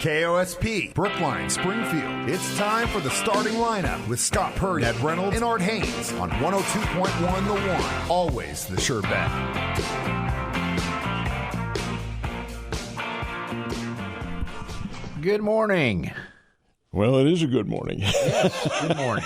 KOSP, Brookline, Springfield. It's time for the starting lineup with Scott Purdy, Ned Reynolds, and Art Haynes on 102.1 The One. Always the sure bet. Good morning. Well, it is a good morning. Yes, good morning.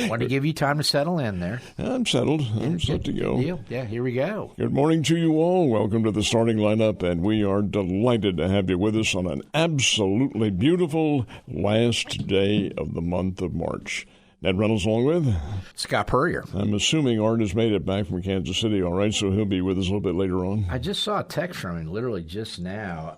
Want to give you time to settle in there. I'm settled. I'm set to go. Deal. Yeah, here we go. Good morning to you all. Welcome to the starting lineup, and we are delighted to have you with us on an absolutely beautiful last day of the month of March. Ned Reynolds along with Scott Purrier. I'm assuming Art has made it back from Kansas City, all right, so he'll be with us a little bit later on. I just saw a text from him literally just now.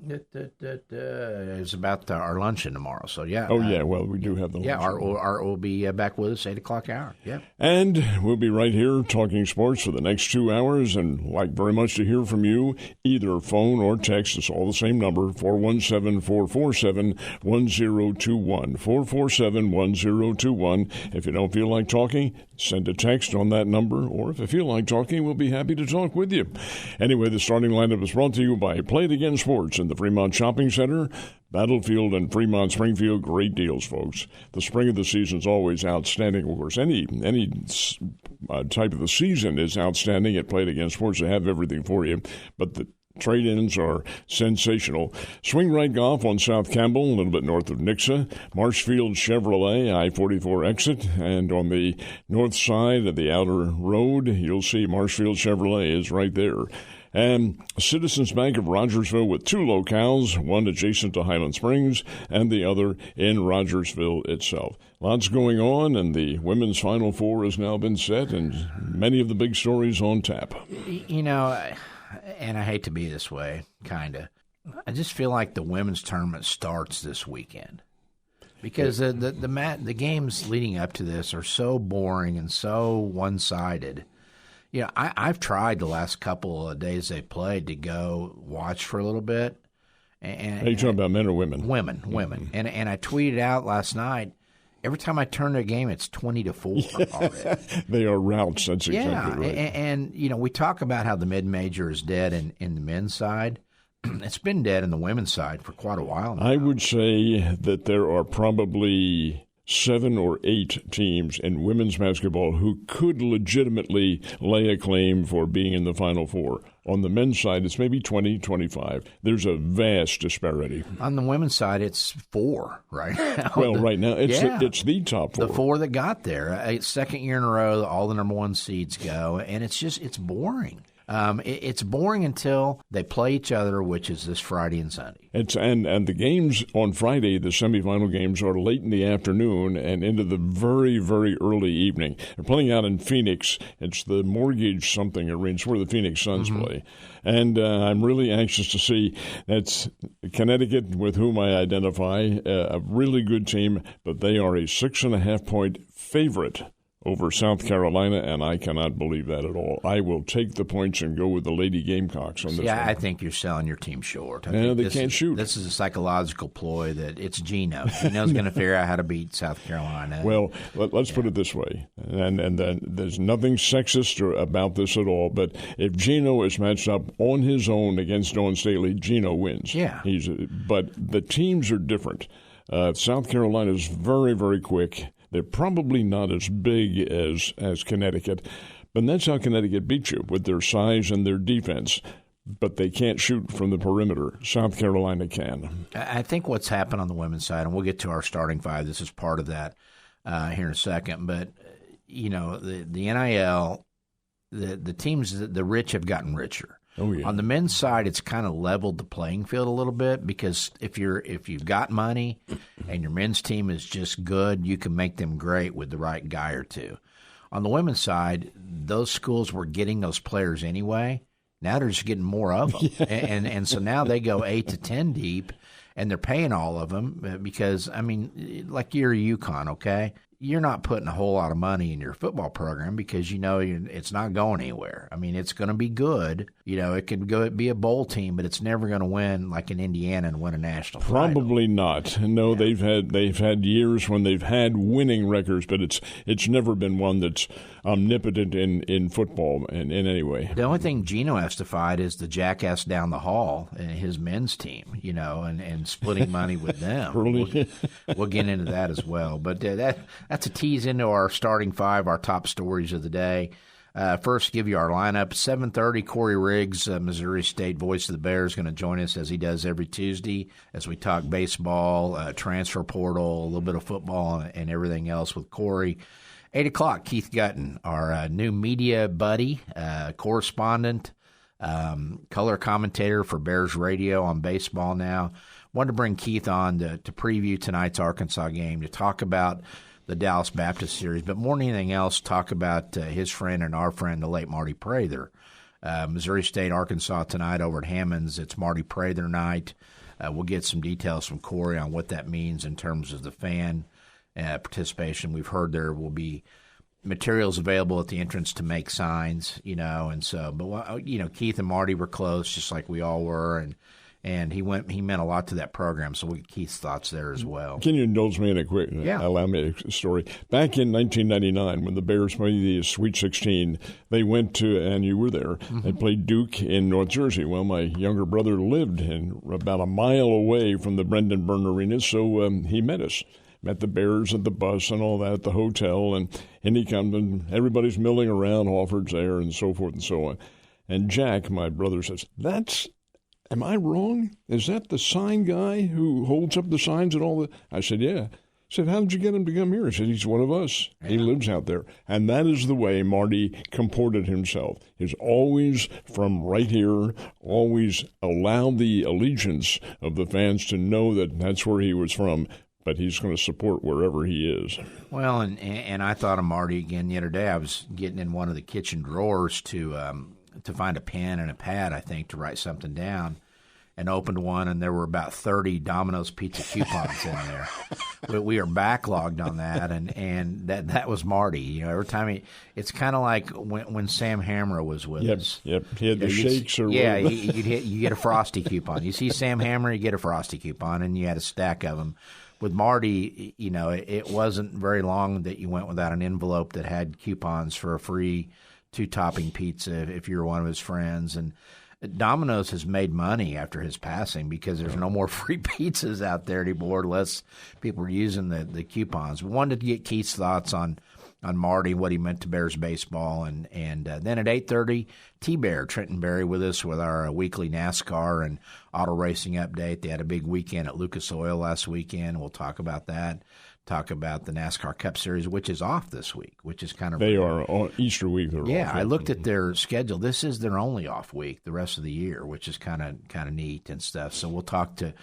It's about our luncheon tomorrow, so yeah. Oh, yeah, well, we do have the luncheon. Yeah, Art will be back with us 8 o'clock hour, yeah. And we'll be right here talking sports for the next 2 hours, and like very much to hear from you, either phone or text. It's all the same number, 417-447-1021, 447-1021. If you don't feel like talking, send a text on that number, or if you feel like talking, we'll be happy to talk with you. Anyway, the starting lineup is brought to you by Play It Again Sports in the Fremont Shopping Center, Battlefield, and Fremont Springfield. Great deals, folks. The spring of the season is always outstanding. Of course, any type of the season is outstanding at Play It Again Sports. They have everything for you, but the trade-ins are sensational. Swing Right Golf on South Campbell, a little bit north of Nixa. Marshfield Chevrolet, I-44 exit. And on the north side of the outer road, you'll see Marshfield Chevrolet is right there. And Citizens Bank of Rogersville with two locales, one adjacent to Highland Springs and the other in Rogersville itself. Lots going on, and the women's Final Four has now been set, and many of the big stories on tap. You know, and I hate to be this way, kind of. I just feel like the women's tournament starts this weekend because the games leading up to this are so boring and so one-sided. You know, I've tried the last couple of days they played to go watch for a little bit. And, are you talking about men or women? Women. Mm-hmm. And I tweeted out last night, every time I turn to a game, it's 20-4 already. They are routes. That's exactly right. And, you know, we talk about how the mid-major is dead in the men's side. It's been dead in the women's side for quite a while now. I would say that there are probably 7 or 8 teams in women's basketball who could legitimately lay a claim for being in the Final Four. On the men's side, it's maybe 20, 25. There's a vast disparity. On the women's side, it's 4 right now. Well, right now, it's the top 4. The 4 that got there. Second year in a row, all the number 1 seeds go, and it's boring. It's boring until they play each other, which is this Friday and Sunday. And the games on Friday, the semifinal games, are late in the afternoon and into the very, very early evening. They're playing out in Phoenix. It's the Mortgage something arena. It's where the Phoenix Suns play. And I'm really anxious to see. That's Connecticut, with whom I identify, a really good team, but they are a 6.5-point favorite over South Carolina, and I cannot believe that at all. I will take the points and go with the Lady Gamecocks on this one. I think you're selling your team short. They can't shoot. This is a psychological ploy that it's Gino. Gino's going to figure out how to beat South Carolina. Well, let's put it this way, and there's nothing sexist about this at all, but if Gino is matched up on his own against Dawn Staley, Gino wins. Yeah. But the teams are different. South Carolina is very, very quick. They're probably not as big as Connecticut, but that's how Connecticut beat you, with their size and their defense. But they can't shoot from the perimeter. South Carolina can. I think what's happened on the women's side, and we'll get to our starting 5. This is part of that here in a second. But, you know, the NIL, the teams, the rich have gotten richer. Oh, yeah. On the men's side, it's kind of leveled the playing field a little bit because if you've got money and your men's team is just good, you can make them great with the right guy or two. On the women's side, those schools were getting those players anyway. Now they're just getting more of them. Yeah. And so now they go 8 to 10 deep, and they're paying all of them because, I mean, like you're UConn, okay? you're not putting a whole lot of money in your football program because it's not going anywhere. I mean, it's going to be good. It could be a bowl team, but it's never going to win like in Indiana and win a national title. Probably not. No, they've had years when they've had winning records, but it's never been one that's omnipotent in football in any way. The only thing Gino has to fight is the jackass down the hall and his men's team, and splitting money with them. We'll get into that as well. But that's a tease into our starting five, our top stories of the day. First, give you our lineup. 7:30, Corey Riggs, Missouri State voice of the Bears, going to join us as he does every Tuesday as we talk baseball, transfer portal, a little bit of football, and everything else with Corey. 8 o'clock, Keith Gutton, our new media buddy, correspondent, color commentator for Bears Radio on baseball now. Wanted to bring Keith on to preview tonight's Arkansas game, to talk about the Dallas Baptist series, but more than anything else, talk about his friend and our friend, the late Marty Prather. Missouri State, Arkansas tonight over at Hammond's. It's Marty Prather night. We'll get some details from Corey on what that means in terms of the fan participation. We've heard there will be materials available at the entrance to make signs, and so, but Keith and Marty were close, just like we all were, and he meant a lot to that program, so we'll get Keith's thoughts there as well. Can you indulge me in allow me a story? Back in 1999, when the Bears played the Sweet 16, they went to, and you were there, they played Duke in North Jersey. Well, my younger brother lived about a mile away from the Brendan Byrne Arena, so he met us. Met the Bears at the bus and all that at the hotel, and he comes, and everybody's milling around, Hofford's there, and so forth and so on. And Jack, my brother, says, am I wrong? Is that the sign guy who holds up the signs and all that? I said, yeah. He said, how did you get him to come here? I said, he's one of us. Yeah. He lives out there. And that is the way Marty comported himself. He's always from right here, always allowed the allegiance of the fans to know that that's where he was from, but he's going to support wherever he is. Well, and I thought of Marty again the other day. I was getting in one of the kitchen drawers to find a pen and a pad, I think, to write something down, and opened one, and there were about 30 Domino's pizza coupons in there. We are backlogged on that, and that was Marty. Every time it's kind of like when Sam Hammer was with us. Yep, he had the shakes or whatever. You get a Frosty coupon. You see Sam Hammer, you get a Frosty coupon, and you had a stack of them. With Marty, it wasn't very long that you went without an envelope that had coupons for a free 2-topping pizza if you're one of his friends. And Domino's has made money after his passing because there's no more free pizzas out there anymore unless people are using the coupons. We wanted to get Keith's thoughts on Marty, what he meant to Bears baseball. And then at 8:30, T-Bear, Trenton Berry with us with our weekly NASCAR and auto racing update. They had a big weekend at Lucas Oil last weekend. We'll talk about that. Talk about the NASCAR Cup Series, which is off this week, which is kind of... They are on Easter week. Yeah, I looked at their schedule. This is their only off week the rest of the year, which is kind of neat and stuff. So we'll talk to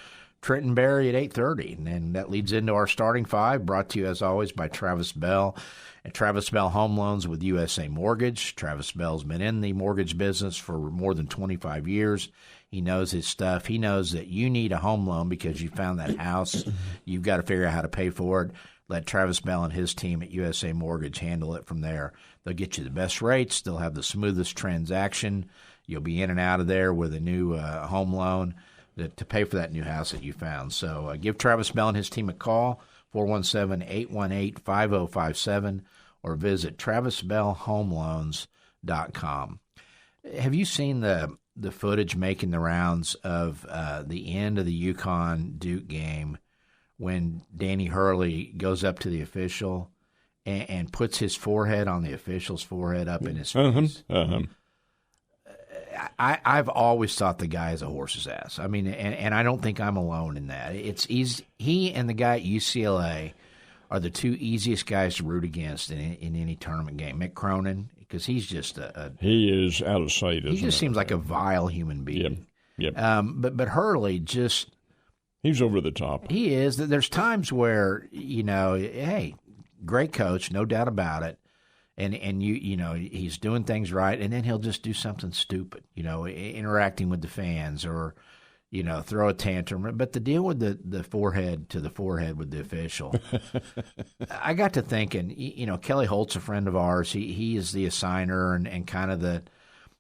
Trenton Berry at 8:30, and that leads into our starting five, brought to you, as always, by Travis Bell. And Travis Bell Home Loans with USA Mortgage. Travis Bell's been in the mortgage business for more than 25 years. He knows his stuff. He knows that you need a home loan because you found that house. You've got to figure out how to pay for it. Let Travis Bell and his team at USA Mortgage handle it from there. They'll get you the best rates. They'll have the smoothest transaction. You'll be in and out of there with a new home loan to pay for that new house that you found. So give Travis Bell and his team a call, 417-818-5057, or visit travisbellhomeloans.com. Have you seen the footage making the rounds of the end of the UConn-Duke game when Danny Hurley goes up to the official and puts his forehead on the official's forehead up in his face? I've always thought the guy is a horse's ass. I mean, and I don't think I'm alone in that. It's easy. He and the guy at UCLA are the two easiest guys to root against in any tournament game. Mick Cronin, because he's just he is out of sight. He just seems like a vile human being. Yep. But Hurley just he's over the top. He is. There's times where hey, great coach, no doubt about it. And he's doing things right, and then he'll just do something stupid, interacting with the fans or, throw a tantrum. But the deal with the forehead to the forehead with the official, I got to thinking, Kelly Holt's a friend of ours. He is the assigner and kind of the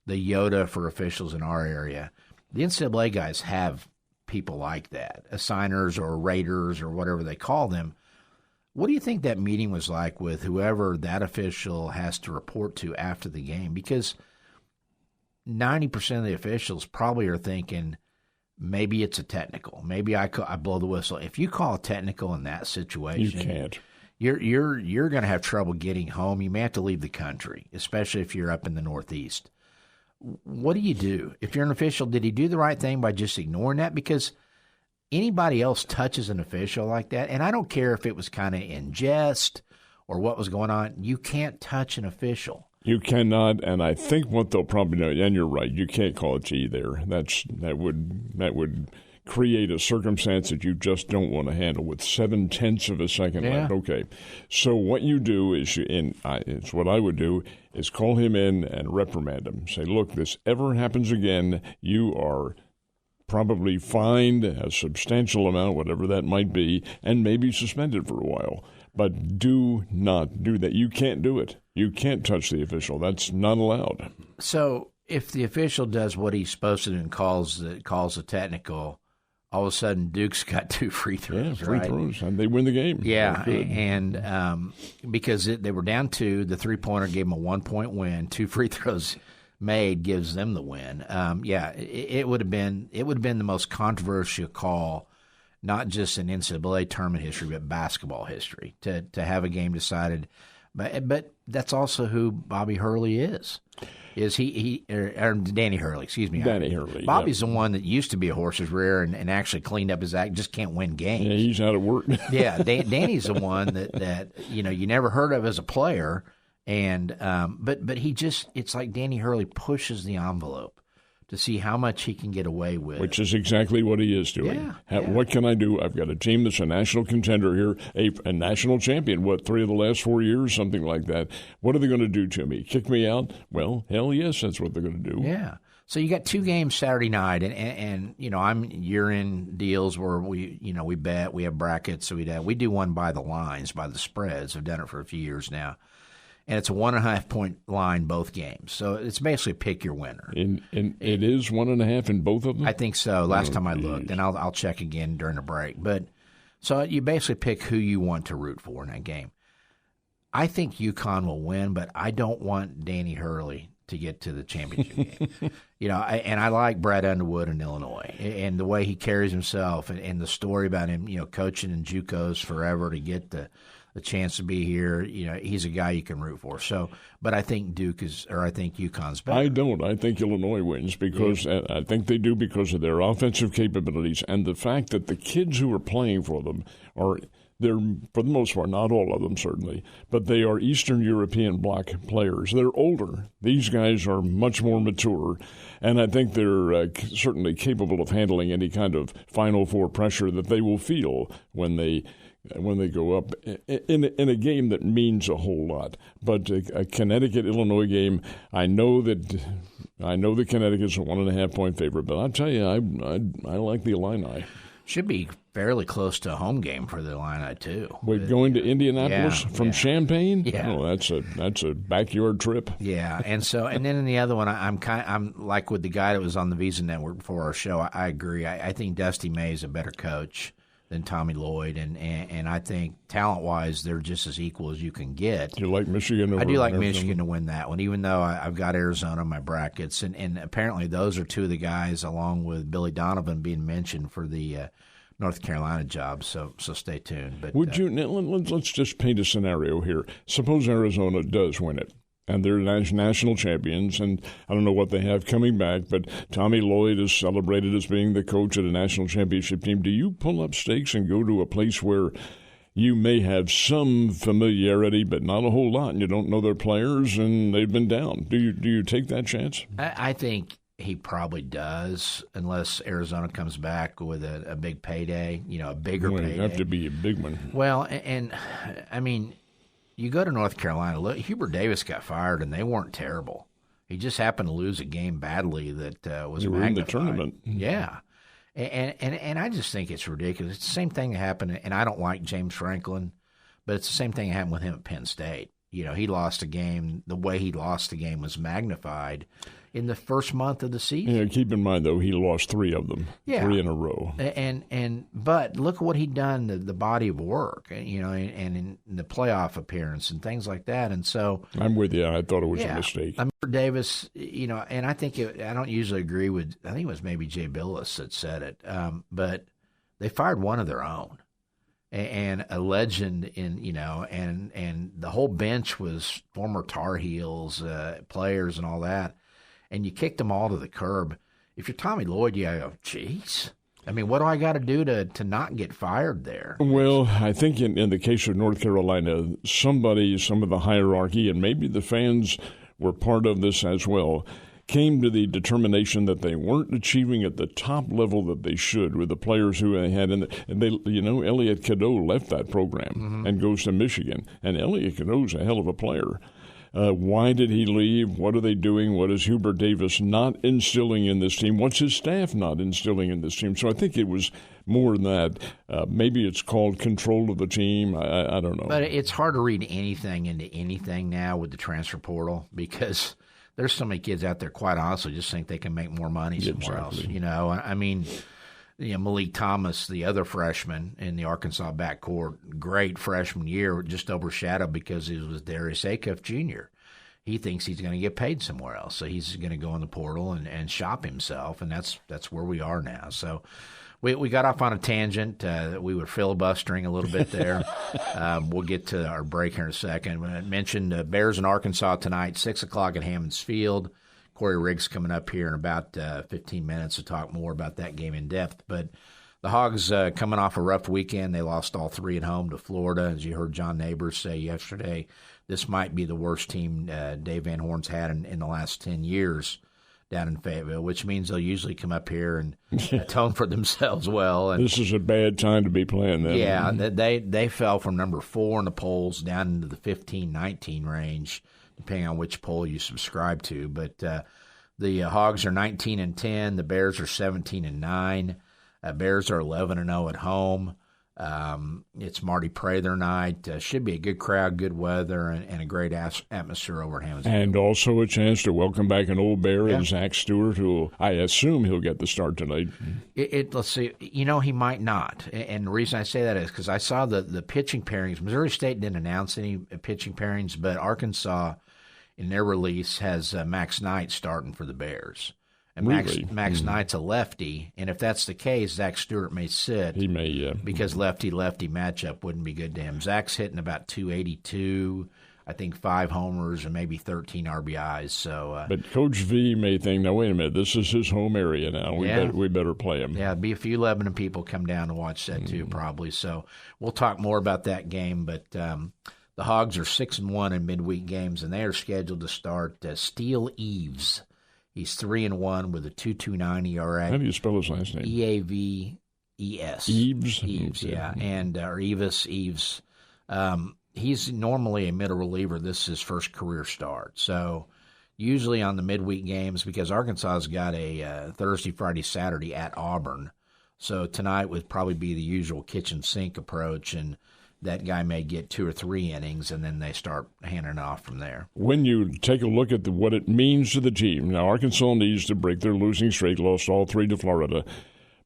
Yoda for officials in our area. The NCAA guys have people like that, assigners or raters or whatever they call them. What do you think that meeting was like with whoever that official has to report to after the game? Because 90% of the officials probably are thinking, maybe it's a technical. Maybe I blow the whistle. If you call a technical in that situation, you can't. You're going to have trouble getting home. You may have to leave the country, especially if you're up in the Northeast. What do you do? If you're an official, did he do the right thing by just ignoring that? Because anybody else touches an official like that, and I don't care if it was kind of in jest or what was going on, you can't touch an official. You cannot, and I think what they'll probably know, and you're right, you can't call a G there. That would create a circumstance that you just don't want to handle with 0.7 of a second left. Okay, so what you do is, it's what I would do, is call him in and reprimand him. Say, look, this ever happens again, you are probably fined a substantial amount, whatever that might be, and maybe suspended for a while. But do not do that. You can't do it. You can't touch the official. That's not allowed. So if the official does what he's supposed to do and calls a technical, all of a sudden Duke's got 2 free throws. Yeah, free throws, and they win the game. Yeah, and because they were down 2, the 3-pointer gave them a 1-point win. 2 free throws made gives them the win. It would have been the most controversial call, not just in NCAA tournament history, but basketball history, to have a game decided. But that's also who Bobby Hurley is. Or Danny Hurley, excuse me. Danny Hurley. Bobby's the one that used to be a horse's rear and actually cleaned up his act, just can't win games. Yeah, he's out of work. Yeah, Danny's the one that you never heard of as a player, and but he just, it's like Danny Hurley pushes the envelope to see how much he can get away with. Which is exactly what he is doing. Yeah. What can I do? I've got a team that's a national contender here, a national champion, 3 of the last 4 years, something like that. What are they going to do to me? Kick me out? Well, hell yes, that's what they're going to do. Yeah. So you got 2 games Saturday night, and you're in deals where we bet, we have brackets, so we do one by the lines, by the spreads. I've done it for a few years now. And it's a 1.5-point line both games. So it's basically pick your winner. And it is 1.5 in both of them? I think so. Last time I looked, and I'll check again during the break. But so you basically pick who you want to root for in that game. I think UConn will win, but I don't want Danny Hurley to get to the championship game. I like Brad Underwood in Illinois and the way he carries himself and the story about him, coaching in JUCOs forever to get the chance to be here. He's a guy you can root for. So, but I think I think UConn's better. I don't. I think Illinois wins because I think they do because of their offensive capabilities and the fact that the kids who are playing for them they're, for the most part, not all of them certainly, but they are Eastern European bloc players. They're older. These guys are much more mature, and I think they're certainly capable of handling any kind of Final Four pressure that they will feel when they go up in a game that means a whole lot. But a Connecticut-Illinois game, I know that Connecticut's a 1.5-point favorite, but I'll tell you, I like the Illini. Should be fairly close to a home game for the Illini too. We're going to Indianapolis from Champaign. Yeah, that's a backyard trip. Yeah, and then in the other one, I'm like with the guy that was on the Visa Network before our show. I agree. I think Dusty May is a better coach than Tommy Lloyd, and I think talent-wise they're just as equal as you can get. Do you like Michigan? I do like Michigan to win that one, even though I've got Arizona in my brackets, and apparently those are 2 of the guys, along with Billy Donovan, being mentioned for the North Carolina job. So stay tuned. But would you? Let's just paint a scenario here. Suppose Arizona does win it. And they're national champions, and I don't know what they have coming back, but Tommy Lloyd is celebrated as being the coach of a national championship team. Do you pull up stakes and go to a place where you may have some familiarity, but not a whole lot, and you don't know their players, and they've been down? Do you take that chance? I think he probably does, unless Arizona comes back with a big payday, a bigger payday. It'd have to be a big one. Well, and I mean, you go to North Carolina, look, Hubert Davis got fired, and they weren't terrible. He just happened to lose a game badly that was magnified. They were in the tournament. Yeah. And I just think it's ridiculous. It's the same thing that happened, and I don't like James Franklin, but it's the same thing that happened with him at Penn State. He lost a game. The way he lost the game was magnified in the first month of the season. Yeah, keep in mind, though, he lost 3 of them, 3 in a row. But look at what he'd done, the body of work, and in the playoff appearance and things like that. And so I'm with you. I thought it was a mistake. I remember Davis, and I think I don't usually agree with. I think it was maybe Jay Billis that said it, but they fired one of their own. And a legend and the whole bench was former Tar Heels players and all that, and you kicked them all to the curb. If you're Tommy Lloyd, you go, geez. I mean, what do I got to do to not get fired there? Well, I think in the case of North Carolina, some of the hierarchy, and maybe the fans were part of this as well, came to the determination that they weren't achieving at the top level that they should with the players who they had. And Elliot Cadeau left that program and goes to Michigan. And Elliot Cadeau's a hell of a player. Why did he leave? What are they doing? What is Hubert Davis not instilling in this team? What's his staff not instilling in this team? So I think it was more than that. Maybe it's called control of the team. I don't know. But it's hard to read anything into anything now with the transfer portal because – there's so many kids out there, quite honestly, just think they can make more money somewhere else. I mean, Malik Thomas, the other freshman in the Arkansas backcourt, great freshman year, just overshadowed because he was Darius Acuff Jr. He thinks he's going to get paid somewhere else, so he's going to go in the portal and shop himself, and that's where we are now. So we got off on a tangent. We were filibustering a little bit there. We'll get to our break here in a second. I mentioned Bears in Arkansas tonight, 6 o'clock at Hammons Field. Corey Riggs coming up here in about 15 minutes to talk more about that game in depth. But the Hogs coming off a rough weekend. They lost all 3 at home to Florida. As you heard John Neighbors say yesterday, this might be the worst team Dave Van Horn's had in the last 10 years down in Fayetteville, which means they'll usually come up here and atone for themselves well. And this is a bad time to be playing them. Yeah, they fell from number 4 in the polls down into the 15-19 range, depending on which poll you subscribe to. But the Hogs are 19-10. The Bears are 17-9. Bears are 11-0 at home. It's Marty Prather night. Should be a good crowd, good weather, and a great atmosphere over at Hammons. And also a chance to welcome back an old Bear and Zach Stewart, who I assume he'll get the start tonight. Let's see. He might not. And the reason I say that is because I saw the pitching pairings. Missouri State didn't announce any pitching pairings, but Arkansas, in their release, has Max Knight starting for the Bears. And Max Knight's a lefty, and if that's the case, Zach Stewart may sit. He may, yeah. Because lefty-lefty matchup wouldn't be good to him. Zach's hitting about 282, I think 5 homers and maybe 13 RBIs. So, but Coach V may think, now, wait a minute, this is his home area now. We better play him. Yeah, be a few Lebanon people come down to watch that too, probably. So we'll talk more about that game, but the Hogs are 6-1 in midweek games, and they are scheduled to start Steele Eaves. He's 3-1 with a 2.29 ERA. How do you spell his last name? Eaves. Eaves? Eaves, yeah. And or Eaves. He's normally a middle reliever. This is his first career start. So usually on the midweek games, because Arkansas's got a Thursday, Friday, Saturday at Auburn. So tonight would probably be the usual kitchen sink approach, and that guy may get 2 or 3 innings, and then they start handing it off from there. When you take a look at what it means to the team, now Arkansas needs to break their losing streak, lost all 3 to Florida.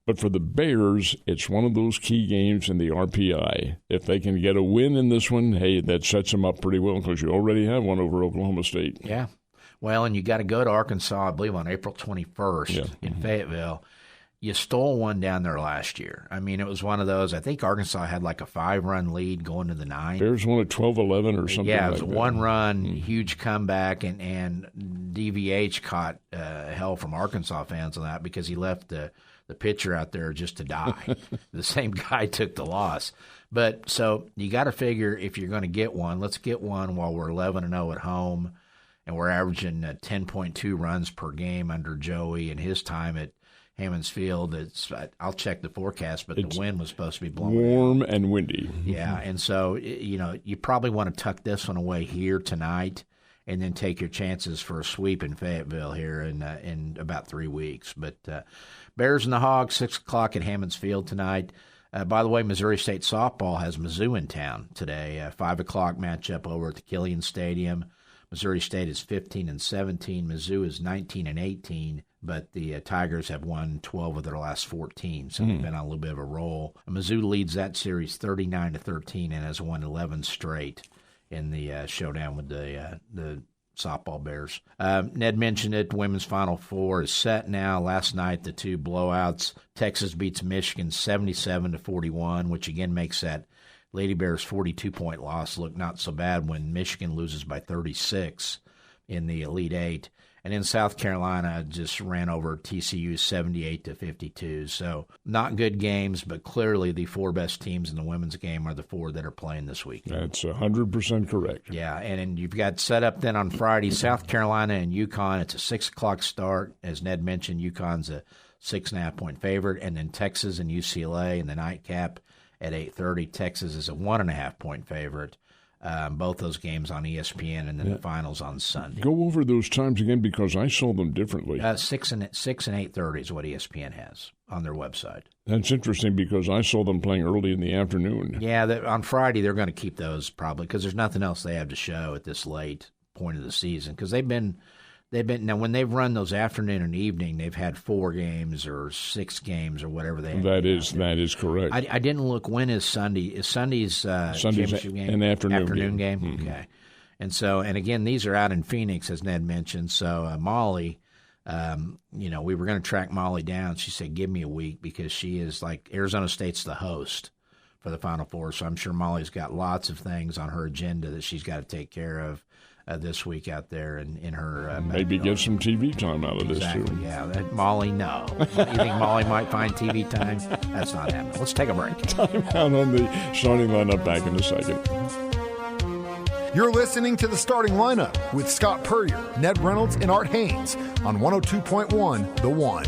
But for the Bears, it's one of those key games in the RPI. If they can get a win in this one, hey, that sets them up pretty well because you already have one over Oklahoma State. Yeah. Well, and you got to go to Arkansas, I believe, on April 21st in Fayetteville. You stole one down there last year. I mean, it was one of those. I think Arkansas had like a 5-run lead going to the 9th. Bears won at 12-11 or something. Yeah, it was like a 1-run, huge comeback, and DVH caught hell from Arkansas fans on that because he left the pitcher out there just to die. The same guy took the loss. But so you got to figure if you're going to get one, let's get one while we're 11-0 at home, and we're averaging 10.2 runs per game under Joey and his time at Hammons Field. I'll check the forecast, but the wind was supposed to be blowing warm out. And windy. Yeah, and so you probably want to tuck this one away here tonight, and then take your chances for a sweep in Fayetteville here in about 3 weeks. But Bears and the Hogs, 6 o'clock at Hammons Field tonight. By the way, Missouri State softball has Mizzou in town today. 5 o'clock matchup over at the Killian Stadium. Missouri State is 15-17. Mizzou is 19-18. But the Tigers have won 12 of their last 14, so they've been on a little bit of a roll. Mizzou leads that series 39-13 and has won 11 straight in the showdown with the softball Bears. Ned mentioned it. The women's Final Four is set now. Last night, the two blowouts. Texas beats Michigan 77-41, which again makes that Lady Bears 42-point loss look not so bad when Michigan loses by 36 in the Elite Eight. And in South Carolina, just ran over TCU 78-52. So not good games, but clearly the four best teams in the women's game are the four that are playing this week. That's 100% correct. Yeah, and you've got set up then on Friday, South Carolina and UConn. It's a 6 o'clock start. As Ned mentioned, UConn's a 6.5-point favorite. And then Texas and UCLA in the nightcap at 8:30. Texas is a 1.5-point favorite. Both those games on ESPN, and then the finals on Sunday. Go over those times again because I saw them differently. 6 and 8:30 is what ESPN has on their website. That's interesting because I saw them playing early in the afternoon. Yeah, on Friday they're going to keep those probably because there's nothing else they have to show at this late point of the season because they've been now when they've run those afternoon and evening, they've had 4 games or 6 games or whatever they have. That is correct. I didn't look. When is Sunday? Is Sunday's championship game an afternoon game? Mm-hmm. Okay. And again, these are out in Phoenix, as Ned mentioned. So Molly, we were going to track Molly down. She said, "Give me a week," because she is like Arizona State's the host for the Final Four. So I'm sure Molly's got lots of things on her agenda that she's got to take care of this week out there in her maybe get some TV time out of this too. Yeah, Molly, no. You think Molly might find TV time? That's not happening. Let's take a break. Time out on the starting lineup. Back in a second. You're listening to the starting lineup with Scott Purrier, Ned Reynolds, and Art Haynes on 102.1 The One.